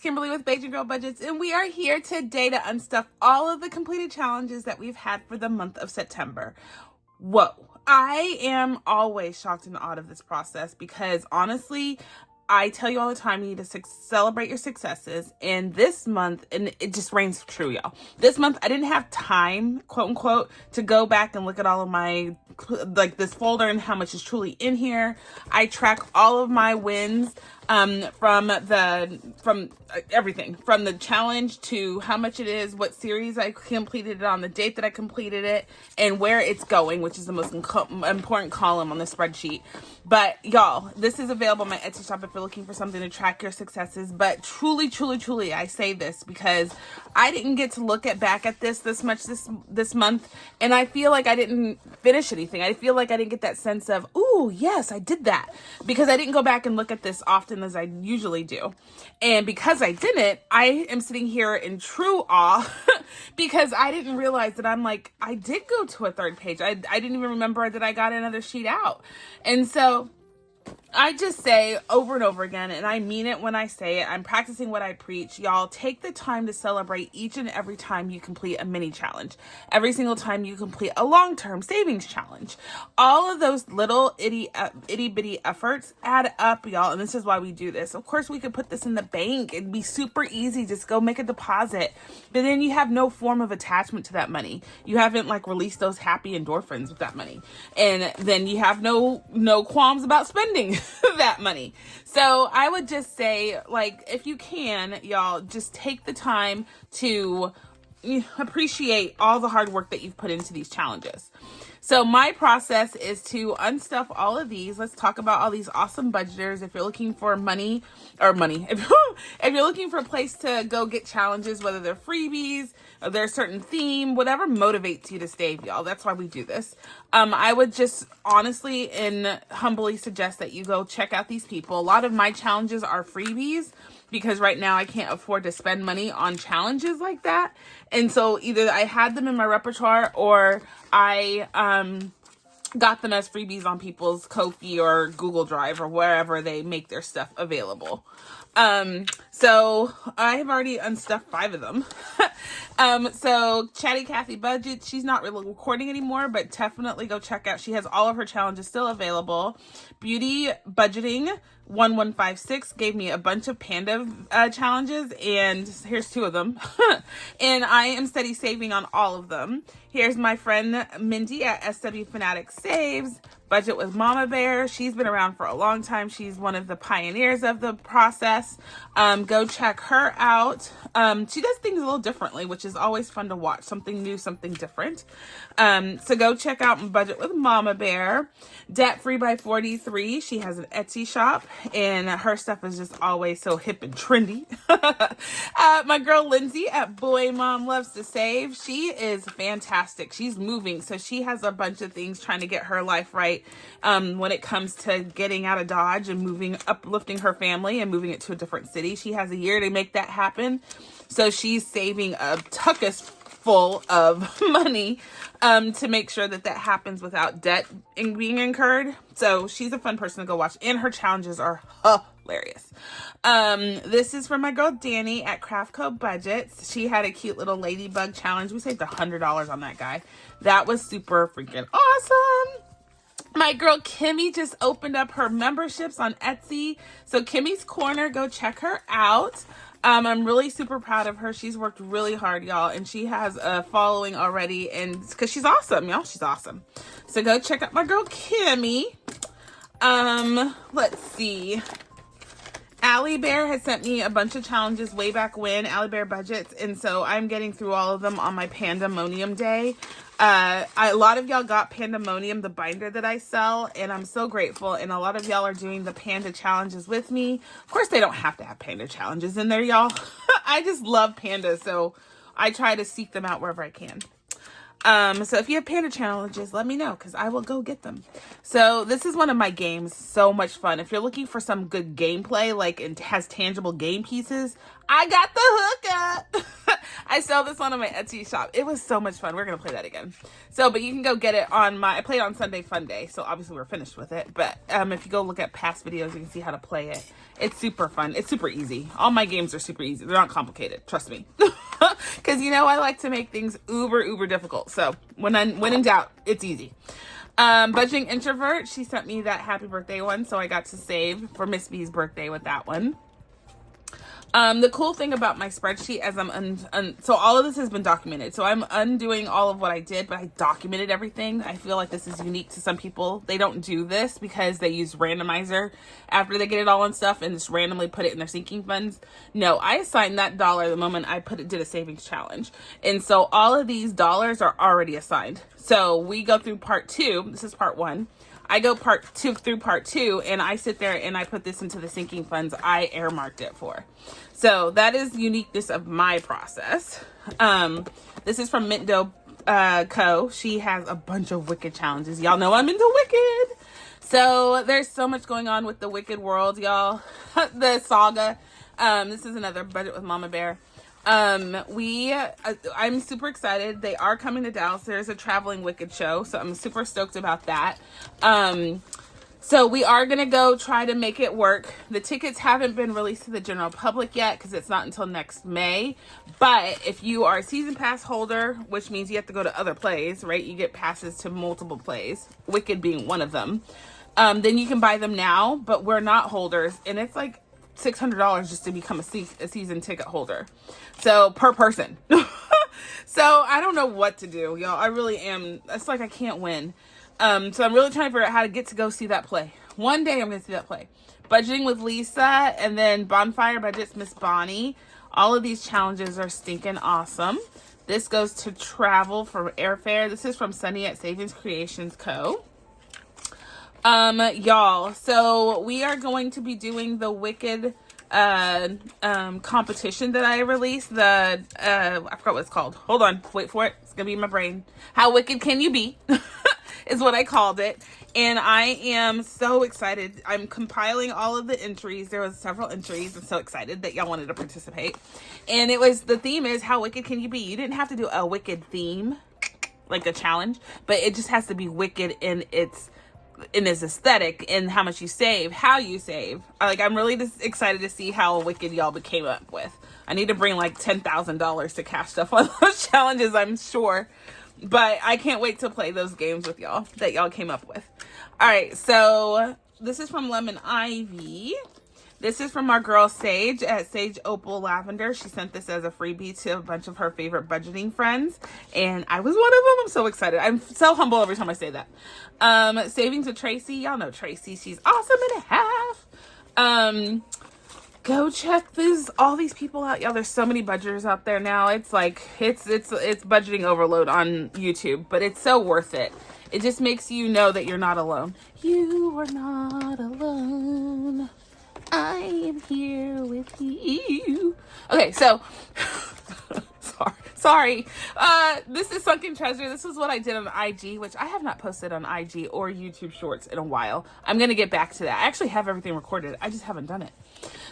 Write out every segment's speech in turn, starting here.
Kimberly with Beige and Girl Budgets, and we are here today to unstuff all of the completed challenges that we've had for the month of September. Whoa. I am always shocked and awed of this process because honestly, I tell you all the time, you need to celebrate your successes. And this month, and it just reigns true, y'all. This month, I didn't have time, quote unquote, to go back and look at all of my, like this folder and how much is truly in here. I track all of my wins from everything, from the challenge to how much it is, what series I completed it on, the date that I completed it, and where it's going, which is the most important column on the spreadsheet. But y'all, this is available on my Etsy shop if you're looking for something to track your successes. But truly, I say this because I didn't get to look back at this much this month, and I feel like I didn't finish anything. I feel like I didn't get that sense of, ooh, yes, I did that, because I didn't go back and look at this often as I usually do. And because I didn't, I am sitting here in true awe because I didn't realize that I did go to a third page. I didn't even remember that I got another sheet out. And so I just say over and over again, and I mean it when I say it, I'm practicing what I preach. Y'all, take the time to celebrate each and every time you complete a mini challenge. Every single time you complete a long-term savings challenge. All of those little itty-bitty efforts add up, y'all, and this is why we do this. Of course, we could put this in the bank. It'd be super easy. Just go make a deposit. But then you have no form of attachment to that money. You haven't, released those happy endorphins with that money. And then you have no qualms about spending that money. So I would just say, if you can, y'all, just take the time to appreciate all the hard work that you've put into these challenges. So my process is to unstuff all of these. Let's talk about all these awesome budgeters. If you're looking for money, if you're looking for a place to go get challenges, whether they're freebies or they're a certain theme, whatever motivates you to save, y'all. That's why we do this. I would just honestly and humbly suggest that you go check out these people. A lot of my challenges are freebies because right now I can't afford to spend money on challenges like that. And so either I had them in my repertoire or I got them as freebies on people's Ko-fi or Google Drive or wherever they make their stuff available. So I have already unstuffed 5 of them. So Chatty KathyBudgets, she's not really recording anymore, but definitely go check out. She has all of her challenges still available. Beauty Budgeting 1156 gave me a bunch of panda challenges, and here's 2 of them. And I am steady saving on all of them. Here's my friend Mindy at SW Fanatic Saves. Budget with Mama Bear. She's been around for a long time. She's one of the pioneers of the process. Go check her out. She does things a little differently, which is always fun to watch. Something new, something different. So go check out Budget with Mama Bear. Debt Free by 43. She has an Etsy shop, and her stuff is just always so hip and trendy. My girl Lindsay at Boy Mom Loves to Save. She is fantastic. She's moving, so she has a bunch of things trying to get her life right. When it comes to getting out of Dodge and uplifting her family and moving it to a different city. She has a year to make that happen. So she's saving a tuckus full of money to make sure that happens without debt being incurred. So she's a fun person to go watch, and her challenges are hilarious. This is from my girl Danny at KathyBudgets. She had a cute little ladybug challenge. We saved $100 on that guy. That was super freaking awesome. My girl Kimmy just opened up her memberships on Etsy. So Kimmy's Corner, go check her out. I'm really super proud of her. She's worked really hard, y'all, and she has a following already, and because she's awesome, y'all. She's awesome. So go check out my girl Kimmy. Let's see. Allie Bear has sent me a bunch of challenges way back when, Allie Bear Budgets, and so I'm getting through all of them on my Pandemonium day. A lot of y'all got Pandemonium, the binder that I sell, and I'm so grateful, and a lot of y'all are doing the panda challenges with me. Of course, they don't have to have panda challenges in there, y'all. I just love pandas, so I try to seek them out wherever I can. So if you have panda challenges, let me know, because I will go get them. So this is one of my games. So much fun. If you're looking for some good gameplay, it has tangible game pieces, I got the hookup. I sell this one on my Etsy shop. It was so much fun. We're going to play that again. So, but you can go get it on I played it on Sunday Fun Day. So obviously we're finished with it. But if you go look at past videos, you can see how to play it. It's super fun. It's super easy. All my games are super easy. They're not complicated. Trust me. Because, you know, I like to make things uber difficult. So when in doubt, it's easy. Budgeting Introvert, she sent me that happy birthday one, so I got to save for Miss B's birthday with that one. The cool thing about my spreadsheet as so all of this has been documented. So I'm undoing all of what I did, but I documented everything. I feel like this is unique to some people. They don't do this because they use randomizer after they get it all and stuff and just randomly put it in their sinking funds. No, I assigned that dollar the moment I did a savings challenge. And so all of these dollars are already assigned. So we go through part 2. This is part 1. I go through part 2, and I sit there and I put this into the sinking funds I earmarked it for. So that is uniqueness of my process. This is from Mint Dough Co. She has a bunch of Wicked challenges. Y'all know I'm into Wicked. So there's so much going on with the Wicked world, y'all. The saga. This is another budget with Mama Bear. I'm super excited. They are coming to Dallas. There's a traveling Wicked show, so I'm super stoked about that. So we are going to go try to make it work. The tickets haven't been released to the general public yet because it's not until next May. But if you are a season pass holder, which means you have to go to other plays, right? You get passes to multiple plays, Wicked being one of them. Then you can buy them now, but we're not holders. And it's like $600 just to become a season ticket holder. So per person. So I don't know what to do, y'all. I really am. It's like I can't win. So I'm really trying to figure out how to get to go see that play. One day I'm going to see that play. Budgeting with Lisa, and then Bonfire Budgets, Miss Bonnie. All of these challenges are stinking awesome. This goes to travel for airfare. This is from Sunny at Savings Creations Co. Y'all, so we are going to be doing the Wicked competition that I released. I forgot what it's called. Hold on, wait for it. It's gonna be in my brain. How Wicked Can You Be? Is what I called it. And I am so excited. I'm compiling all of the entries. There was several entries. I'm so excited that y'all wanted to participate. And the theme is how wicked can you be? You didn't have to do a wicked theme, like a challenge, but it just has to be wicked in its aesthetic and how much you save, how you save. I'm really just excited to see how wicked y'all came up with. I need to bring like $10,000 to cash stuff on those challenges, I'm sure. But I can't wait to play those games with y'all that y'all came up with. All right, so this is from Lemon Ivy. This is from our girl Sage at Sage Opal Lavender. She sent this as a freebie to a bunch of her favorite budgeting friends, and I was one of them. I'm so excited. I'm so humble every time I say that. Savings with Tracy. Y'all know Tracy. She's awesome and a half. Go check all these people out. Y'all, there's so many budgeters out there now. It's like, it's budgeting overload on YouTube, but it's so worth it. It just makes you know that you're not alone. You are not alone. I am here with you. Okay, so sorry. This is Sunken Treasure. This is what I did on IG, which I have not posted on IG or YouTube Shorts in a while. I'm gonna get back to that. I actually have everything recorded. I just haven't done it.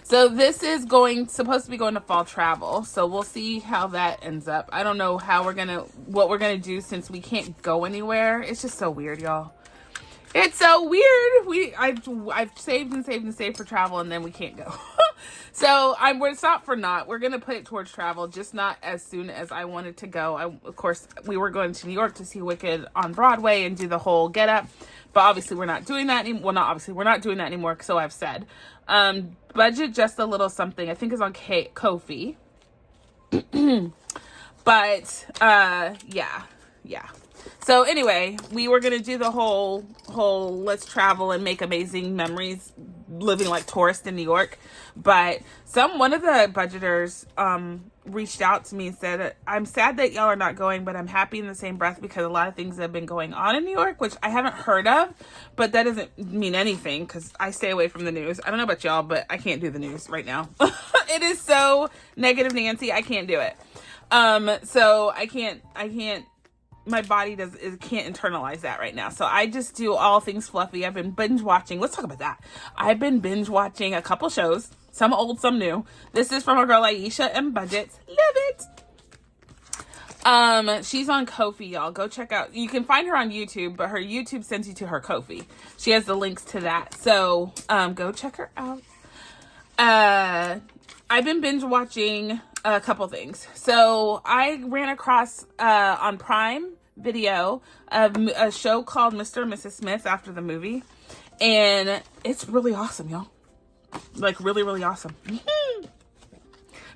So this is supposed to be going to fall travel. So we'll see how that ends up. I don't know what we're gonna do since we can't go anywhere. It's just so weird, y'all. It's so weird. I've saved and saved and saved for travel, and then we can't go. So it's not for naught. We're gonna put it towards travel, just not as soon as I wanted to go. Of course, we were going to New York to see Wicked on Broadway and do the whole get up, but obviously we're not doing that anymore. Well, not obviously, we're not doing that anymore. So I've said, budget just a little something. I think is on Ko-fi. But yeah. So anyway, we were going to do the whole let's travel and make amazing memories living like tourists in New York. But one of the budgeters reached out to me and said, I'm sad that y'all are not going, but I'm happy in the same breath because a lot of things have been going on in New York, which I haven't heard of, but that doesn't mean anything because I stay away from the news. I don't know about y'all, but I can't do the news right now. It is so negative, Nancy. I can't do it. So I can't, my body can't internalize that right now. So I just do all things fluffy. I've been binge watching. Let's talk about that. I've been binge watching a couple shows, some old, some new. This is from our girl Aisha and Budgets. Love it. She's on Ko-fi, y'all. Go check out. You can find her on YouTube, but her YouTube sends you to her Ko-fi. She has the links to that. So, go check her out. I've been binge watching a couple things. So I ran across, on Prime Video, a show called Mr. and Mrs. Smith after the movie. And it's really awesome, y'all. Like, really, really awesome.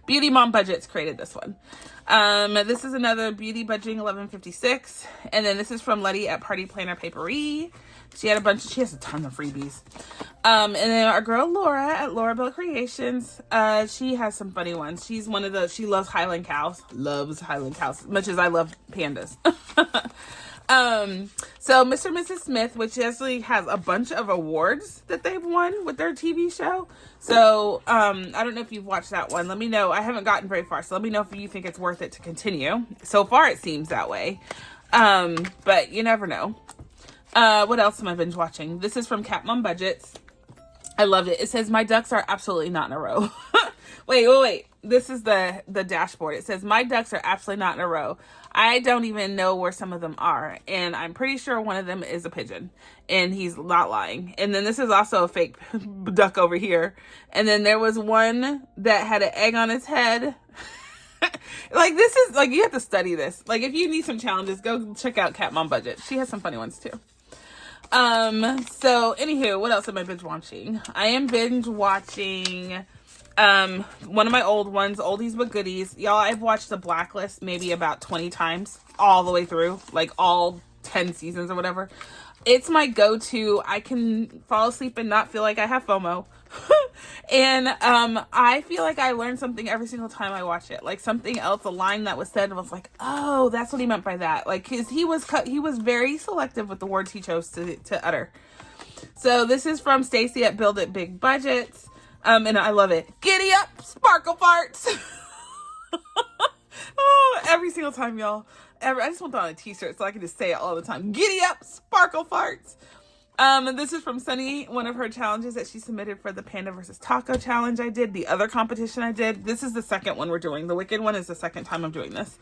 Pt1 created this one. This is another Beauty Budgeting 1156. And then this is from Letty at Party Planner Papery. She has a ton of freebies. And then our girl Laura at Laura Bell Creations. She has some funny ones. She loves Highland cows. Loves Highland cows as much as I love pandas. So Mr. and Mrs. Smith, which actually has a bunch of awards that they've won with their TV show. So, I don't know if you've watched that one. Let me know. I haven't gotten very far, so let me know if you think it's worth it to continue. So far, it seems that way. But you never know. What else am I binge watching? This is from CatMOmBudgets. I loved it. It says, my ducks are absolutely not in a row. Wait. This is the dashboard. It says, my ducks are absolutely not in a row. I don't even know where some of them are. And I'm pretty sure one of them is a pigeon. And he's not lying. And then this is also a fake duck over here. And then there was one that had an egg on its head. Like, this is, like, you have to study this. Like, if you need some challenges, go check out CatMOmBudgets. She has some funny ones, too. So, anywho, what else am I binge watching? I am binge watching... one of my old ones, oldies but goodies. Y'all, I've watched The Blacklist maybe about 20 times all the way through, like all 10 seasons or whatever. It's my go-to. I can fall asleep and not feel like I have FOMO. And I feel like I learn something every single time I watch it. Like something else, a line that was said was like, oh, that's what he meant by that. Like, he was very selective with the words he chose to utter. So this is from Stacy at Build It Big Budgets. And I love it. Giddy up, sparkle farts. Oh, every single time, y'all. I just want that on a t-shirt so I can just say it all the time. Giddy up, sparkle farts. And this is from Sunny, one of her challenges that she submitted for the Panda versus Taco challenge I did. The other competition I did. This is the second one we're doing. The Wicked one is the second time I'm doing this.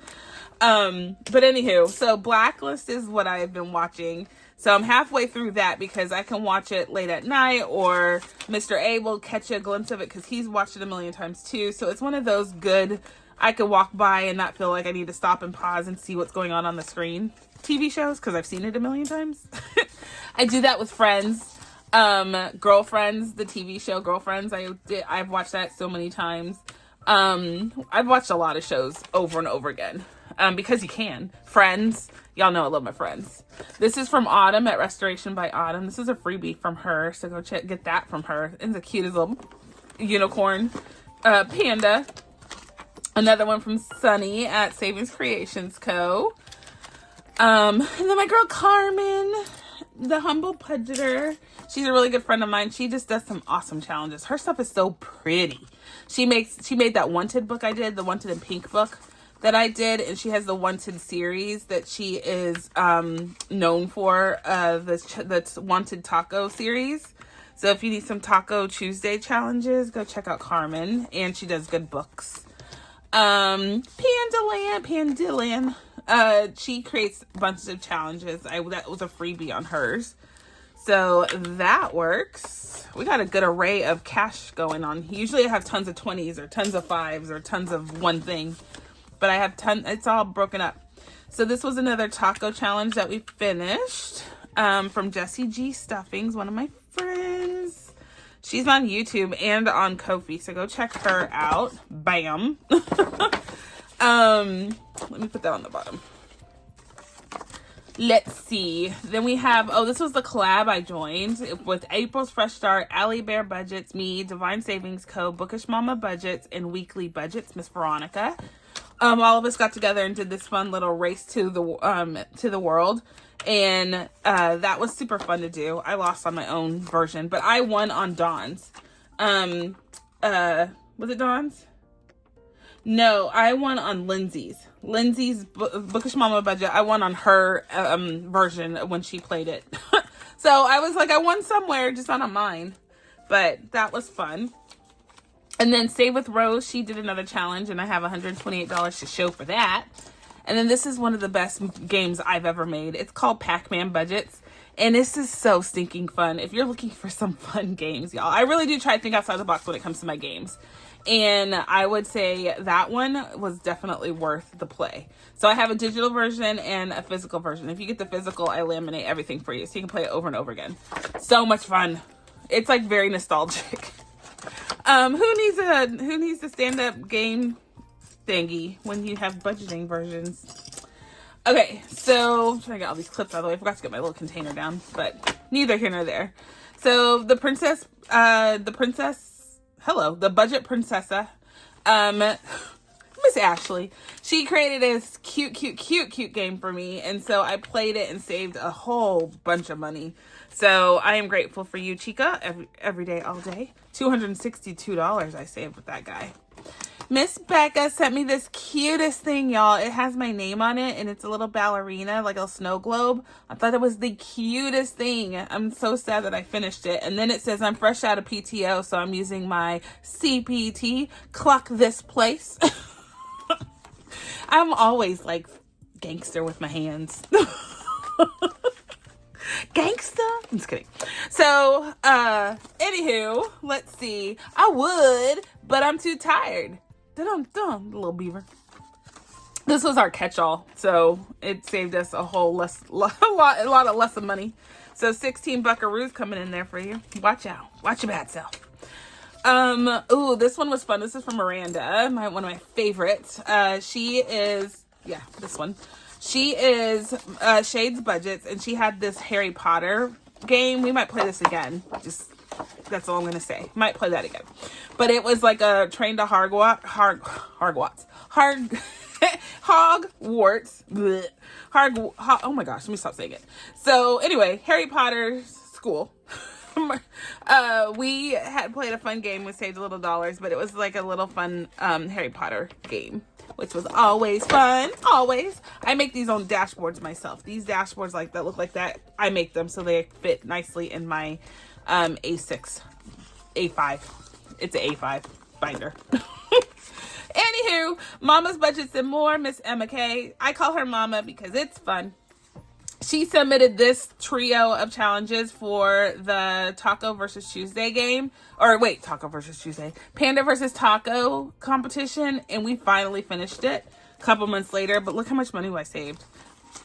But anywho, so Blacklist is what I have been watching. So I'm halfway through that because I can watch it late at night, or Mr. A will catch a glimpse of it because he's watched it a million times too. So it's one of those good, I could walk by and not feel like I need to stop and pause and see what's going on the screen TV shows because I've seen it a million times. I do that with Friends. Girlfriends, the TV show Girlfriends. I've watched that so many times. I've watched a lot of shows over and over again. Because you can. Friends. Y'all know I love my Friends. This is from Autumn at Restoration by Autumn. This is a freebie from her, so go get that from her. It's the cutest little unicorn panda. Another one from Sunny at Savings Creations Co. And then my girl Carmen, the Humble Budgeter. She's a really good friend of mine. She just does some awesome challenges. Her stuff is so pretty. She made that Wanted book I did, the Wanted in Pink book that I did, and she has the Wanted series that she is known for, that's Wanted Taco series. So if you need some Taco Tuesday challenges, go check out Carmen, and she does good books. Pandaland. She creates a bunch of challenges. That was a freebie on hers. So that works. We got a good array of cash going on. Usually I have tons of 20s or tons of 5s or tons of one thing. But I have it's all broken up. So this was another taco challenge that we finished from Jessie G Stuffings, one of my friends. She's on YouTube and on Ko-fi, so go check her out. Bam. Let me put that on the bottom. Let's see. Then we have, this was the collab I joined with April's Fresh Start, Allie Bear Budgets, me, Divine Savings Co., Bookish Mama Budgets, and Weekly Budgets, Miss Veronica. All of us got together and did this fun little race to the world, and that was super fun to do. I lost on my own version, but I won on Dawn's. Was it Dawn's? No, I won on Lindsay's Bookish Mama Budget. I won on her version when she played it. So I was like, I won somewhere, just not on mine. But that was fun. And then Save with Rose, she did another challenge, and I have $128 to show for that. And then this is one of the best games I've ever made. It's called CatMOmBudgets. And this is so stinking fun. If you're looking for some fun games, y'all, I really do try to think outside the box when it comes to my games. And I would say that one was definitely worth the play. So I have a digital version and a physical version. If you get the physical, I laminate everything for you so you can play it over and over again. So much fun. It's like very nostalgic. Who needs a stand-up game thingy when you have budgeting versions? Okay, so I'm trying to get all these clips out of the way. I forgot to get my little container down, but neither here nor there. So the budget princessa, Miss Ashley, she created this cute game for me, and so I played it and saved a whole bunch of money. So I am grateful for you, Chica, every day, all day. $262 I saved with that guy. Miss Becca sent me this cutest thing, y'all. It has my name on it, and it's a little ballerina, like a snow globe. I thought it was the cutest thing. I'm so sad that I finished it. And then it says I'm fresh out of PTO, so I'm using my CPT, clock this place. I'm always like gangster with my hands. Gangster? I'm just kidding. So, anywho, let's see. I would, but I'm too tired. Dum, little beaver. This was our catch-all, so it saved us a lot of less of money. So 16 buckaroos coming in there for you. Watch out. Watch your bad self. Ooh, this one was fun. This is from Miranda, one of my favorites. She is Shades Budgets, and she had this Harry Potter game. We might play this again. That's all I'm gonna say. Might play that again. But it was like a train to Hogwarts. Oh my gosh, let me stop saying it. So anyway, Harry Potter school. We had played a fun game. We saved a little dollars, but it was like a little fun Harry Potter game, which was always fun. Always. I make these on dashboards myself. These dashboards like that look like that. I make them so they fit nicely in my A5. It's an A5 binder. Anywho, Mama's Budgets and More, Miss Emma K. I call her Mama because it's fun. She submitted this trio of challenges for the Taco versus Tuesday game. Taco versus Tuesday. Panda versus Taco competition. And we finally finished it a couple months later. But look how much money I saved.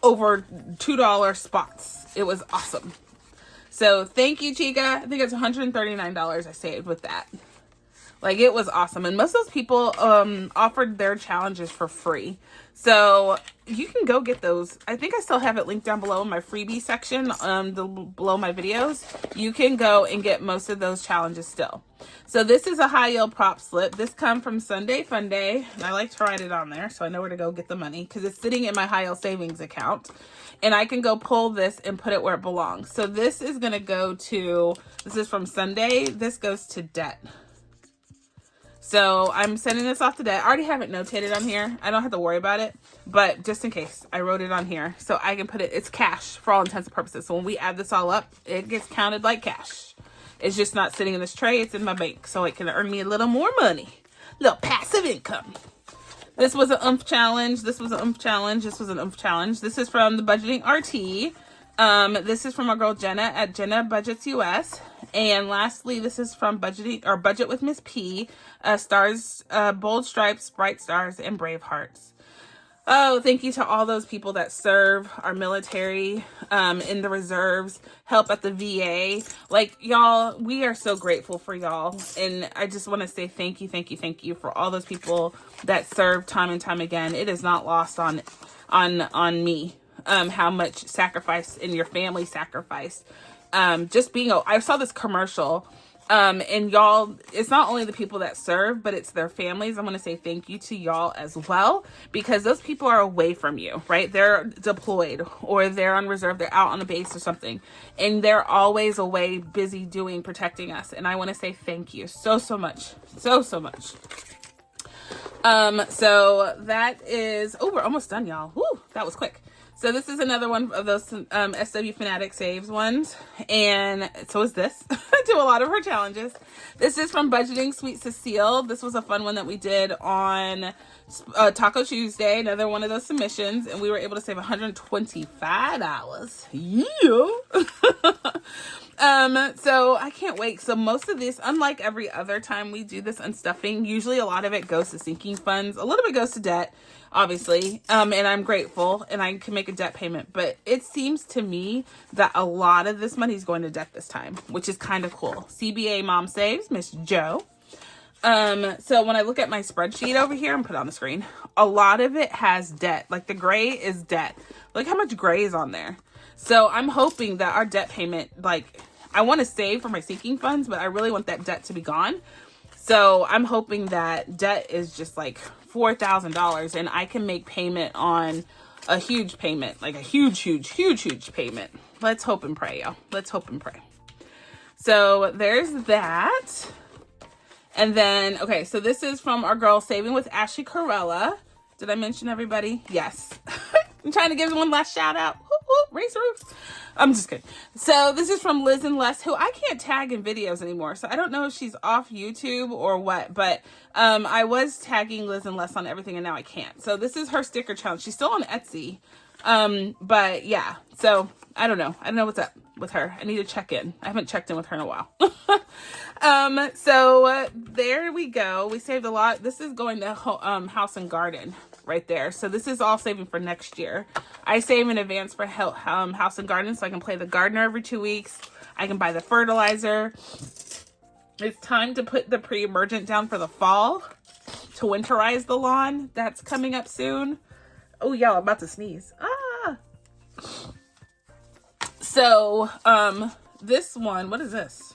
Over $2 spots. It was awesome. So thank you, Chica. I think it's $139 I saved with that. Like, it was awesome. And most of those people offered their challenges for free. So you can go get those. I think I still have it linked down below in my freebie section, below my videos. You can go and get most of those challenges still. So this is a high yield prop slip. This come from Sunday Fun Day. And I like to write it on there so I know where to go get the money, because it's sitting in my high yield savings account. And I can go pull this and put it where it belongs. So this is going to go to, this is from Sunday. This goes to Debt. So I'm sending this off to Debt. I already have it notated on here. I don't have to worry about it, but just in case, I wrote it on here so I can put it, it's cash for all intents and purposes. So when we add this all up, it gets counted like cash. It's just not sitting in this tray. It's in my bank, so it can earn me a little more money, a little passive income. This was an oomph challenge. This was an oomph challenge. This was an oomph challenge. This is from the Budgeting RT. This is from our girl Jenna at KathyBudgets US. And lastly, this is from Budget with Miss P. Stars, Bold Stripes, Bright Stars, and Brave Hearts. Oh, thank you to all those people that serve our military, in the reserves, help at the VA. Like, y'all, we are so grateful for y'all. And I just want to say thank you for all those people that serve time and time again. It is not lost on me, how much sacrifice and your family sacrificed. I saw this commercial, and y'all, it's not only the people that serve, but it's their families. I want to say thank you to y'all as well, because those people are away from you, right? They're deployed or they're on reserve. They're out on a base or something, and they're always away, busy protecting us. And I want to say thank you so much. So much. So that is, we're almost done, y'all. Woo, that was quick. So this is another one of those SW Fanatic Saves ones. And so is this. I do a lot of her challenges. This is from Budgeting Sweet Cecile. This was a fun one that we did on Taco Tuesday. Another one of those submissions. And we were able to save $125. Yeah. So I can't wait. So most of this, unlike every other time we do this unstuffing, usually a lot of it goes to sinking funds. A little bit goes to debt, obviously. And I'm grateful and I can make a debt payment. But it seems to me that a lot of this money is going to debt this time, which is kind of cool. CBA Mom Saves, Miss Joe. So when I look at my spreadsheet over here and put it on the screen, a lot of it has debt. Like the gray is debt. Look how much gray is on there. So I'm hoping that our debt payment, like I want to save for my sinking funds, but I really want that debt to be gone. So I'm hoping that debt is just like $4,000 and I can make payment on a huge payment, like a huge payment. Let's hope and pray, y'all. Let's hope and pray. So there's that. And then, okay, so this is from our girl Saving with Ashley Corella. Did I mention everybody? Yes. I'm trying to give one last shout out. Race roofs. I'm just kidding. So this is from Liz and Les, who I can't tag in videos anymore. So I don't know if she's off YouTube or what, but I was tagging Liz and Les on everything and now I can't. So this is her sticker challenge. She's still on Etsy. But yeah, so I don't know. I don't know what's up with her. I need to check in. I haven't checked in with her in a while. So there we go. We saved a lot. This is going to House and Garden right there. So this is all saving for next year. I save in advance for House and Garden so I can play the gardener every 2 weeks. I can buy the fertilizer. It's time to put the pre-emergent down for the fall to winterize the lawn. That's coming up soon. Oh, yeah, I'm about to sneeze. Ah! So, this one, what is this?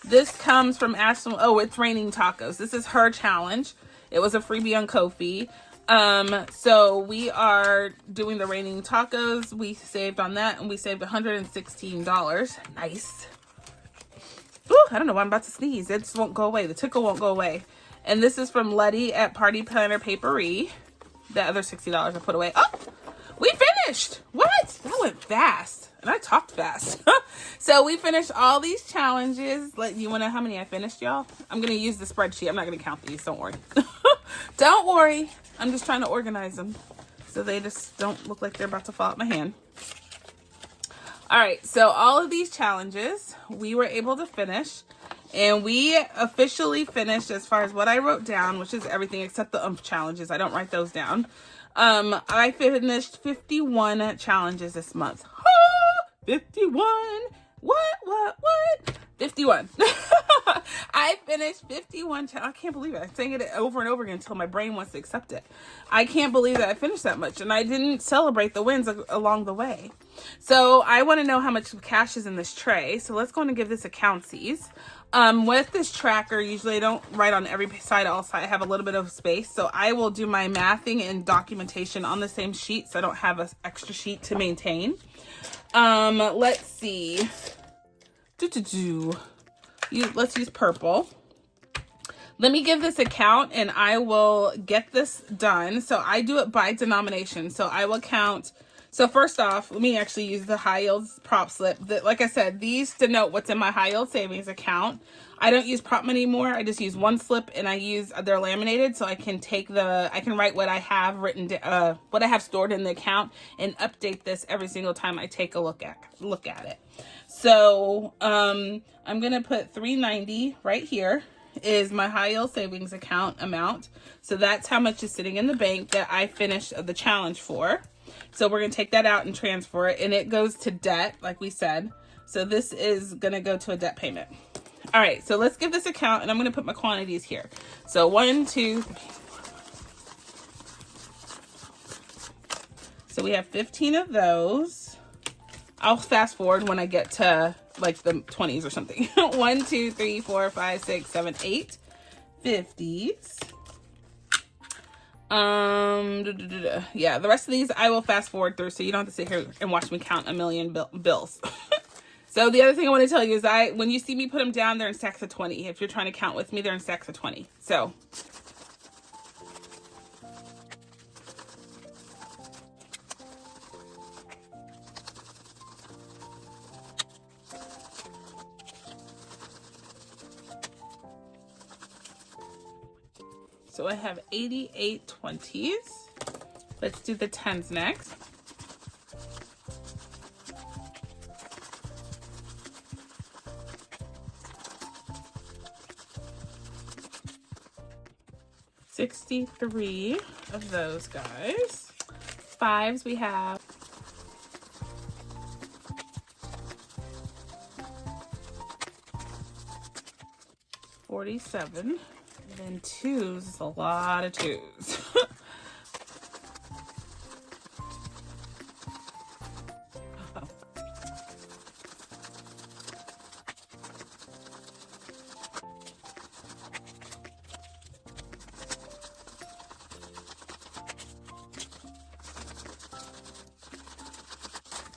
This comes from Ashley. Oh, it's Raining Tacos. This is her challenge. It was a freebie on Ko-fi. So we are doing the Raining Tacos. We saved on that and we saved $116. Nice. Ooh, I don't know why I'm about to sneeze. It just won't go away. The tickle won't go away. And this is from Letty at Party Planner Papery. The other $60 I put away. Oh, we finished. What? That went fast. And I talked fast. So we finished all these challenges. You want to know how many I finished, y'all? I'm going to use the spreadsheet. I'm not going to count these. Don't worry. Don't worry. I'm just trying to organize them so they just don't look like they're about to fall out my hand. All right. So all of these challenges we were able to finish. And we officially finished as far as what I wrote down, which is everything except the challenges. I don't write those down. I finished 51 challenges this month. 51. What? 51. I finished 51. I can't believe it. I'm saying it over and over again until my brain wants to accept it. I can't believe that I finished that much. And I didn't celebrate the wins along the way. So I want to know how much cash is in this tray. So let's go and give this a countsies. With this tracker, usually I don't write on every side. Also, I have a little bit of space. So I will do my mathing and documentation on the same sheet. So I don't have an extra sheet to maintain. Let's see. Let's use purple. Let me give this a count and I will get this done. So I do it by denomination. So I will count. So first off, let me actually use the high yield prop slip. Like I said, these denote what's in my high yield savings account. I don't use prop money anymore. I just use one slip and they're laminated so I can I can write what I have written, what I have stored in the account and update this every single time I take a look at it. So, I'm going to put $390 right here is my high yield savings account amount. So that's how much is sitting in the bank that I finished the challenge for. So we're going to take that out and transfer it and it goes to debt, like we said. So this is going to go to a debt payment. All right, so let's give this a count and I'm going to put my quantities here. So 1, 2, 3. So we have 15 of those. I'll fast forward when I get to like the 20s or something. 1, 2, 3, 4, 5, 6, 7, 8 50s. Yeah, the rest of these I will fast forward through so you don't have to sit here and watch me count a million bills. So the other thing I want to tell you is when you see me put them down, they're in stacks of 20. If you're trying to count with me, they're in stacks of 20. So So I have 88 20s. Let's do the 10s next. $63 of those guys. 5s we have 47. And then 2s is a lot of 2s.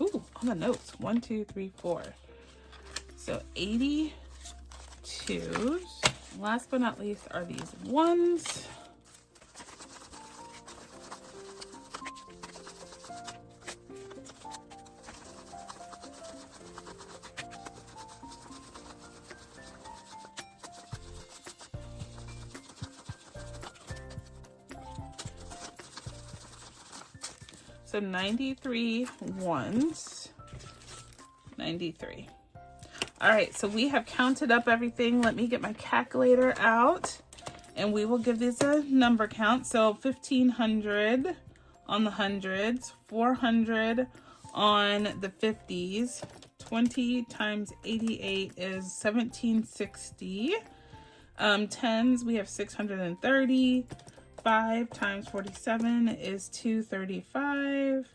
Ooh, on the notes. 1, 2, 3, 4. So 82s. Last but not least are these 1s. So 93 1s, 93. All right, so we have counted up everything. Let me get my calculator out and we will give these a number count. So 1,500 on the hundreds, 400 on the 50s, 20 times 88 is 1,760. 10s, we have 630. 5 times 47 is 235,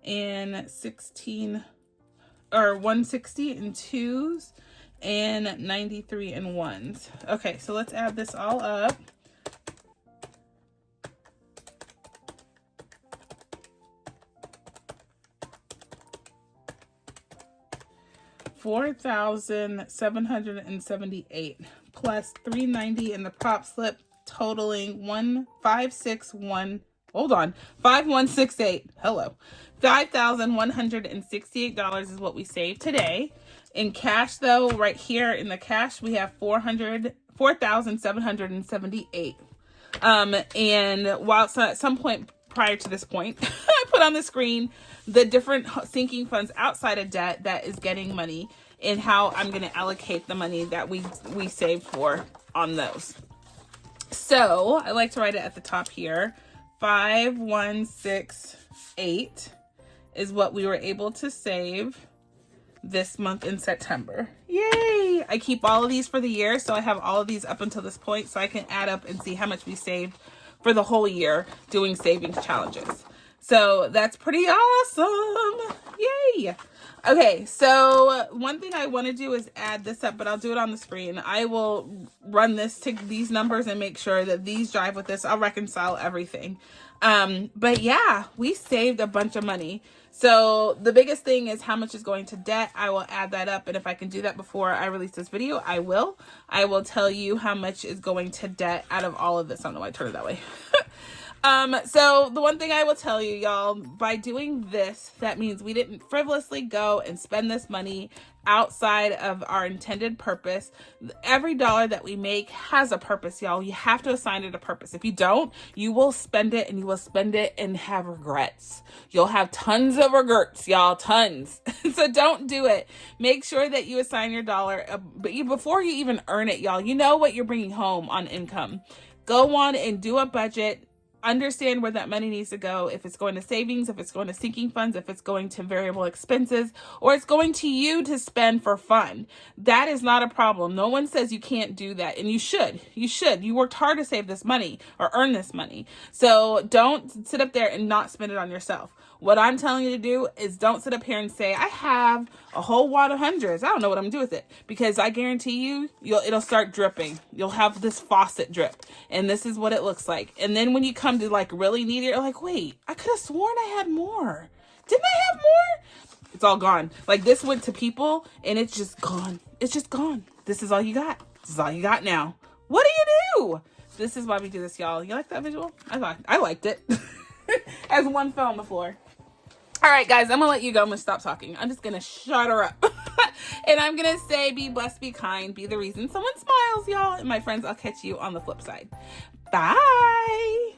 and 160 in 2s, and 93 in 1s. Okay, so let's add this all up. $4,778 plus 390 in the prop slip, totaling 1,561. Hold on, 5,168. Hello, $5,168 is what we saved today. In cash, though, right here in the cash, we have 4,778. And while at some point prior to this point, I put on the screen the different sinking funds outside of debt that is getting money and how I'm going to allocate the money that we saved for on those. So I like to write it at the top here. 5,168 is what we were able to save this month in September. Yay! I keep all of these for the year, so I have all of these up until this point so I can add up and see how much we saved for the whole year doing savings challenges. So that's pretty awesome. Yay! Okay, so one thing I want to do is add this up, but I'll do it on the screen. I will run this to these numbers and make sure that these drive with this. I'll reconcile everything. But yeah, we saved a bunch of money. So the biggest thing is how much is going to debt. I will add that up, and if I can do that before I release this video, I will. I will tell you how much is going to debt out of all of this. I don't know why I turned it that way. So the one thing I will tell you, y'all, by doing this, that means we didn't frivolously go and spend this money outside of our intended purpose. Every dollar that we make has a purpose, y'all. You have to assign it a purpose. If you don't, you will spend it, and you will spend it and have regrets. You'll have tons of regrets, y'all, tons. So don't do it. Make sure that you assign your dollar before you even earn it, y'all. You know what you're bringing home on income. Go on and do a budget. Understand where that money needs to go. If it's going to savings, if it's going to sinking funds, if it's going to variable expenses, or it's going to you to spend for fun. That is not a problem. No one says you can't do that. And you should. You should. You worked hard to save this money or earn this money. So don't sit up there and not spend it on yourself. What I'm telling you to do is don't sit up here and say, I have a whole wad of hundreds. I don't know what I'm going to do with it. Because I guarantee you, it'll start dripping. You'll have this faucet drip. And this is what it looks like. And then when you come to like really need it, you're like, wait, I could have sworn I had more. Didn't I have more? It's all gone. Like this went to people and it's just gone. It's just gone. This is all you got. This is all you got now. What do you do? This is why we do this, y'all. You like that visual? I liked it. As one fell on the floor. All right, guys, I'm going to let you go. I'm going to stop talking. I'm just going to shut her up. And I'm going to say be blessed, be kind, be the reason someone smiles, y'all. And my friends, I'll catch you on the flip side. Bye.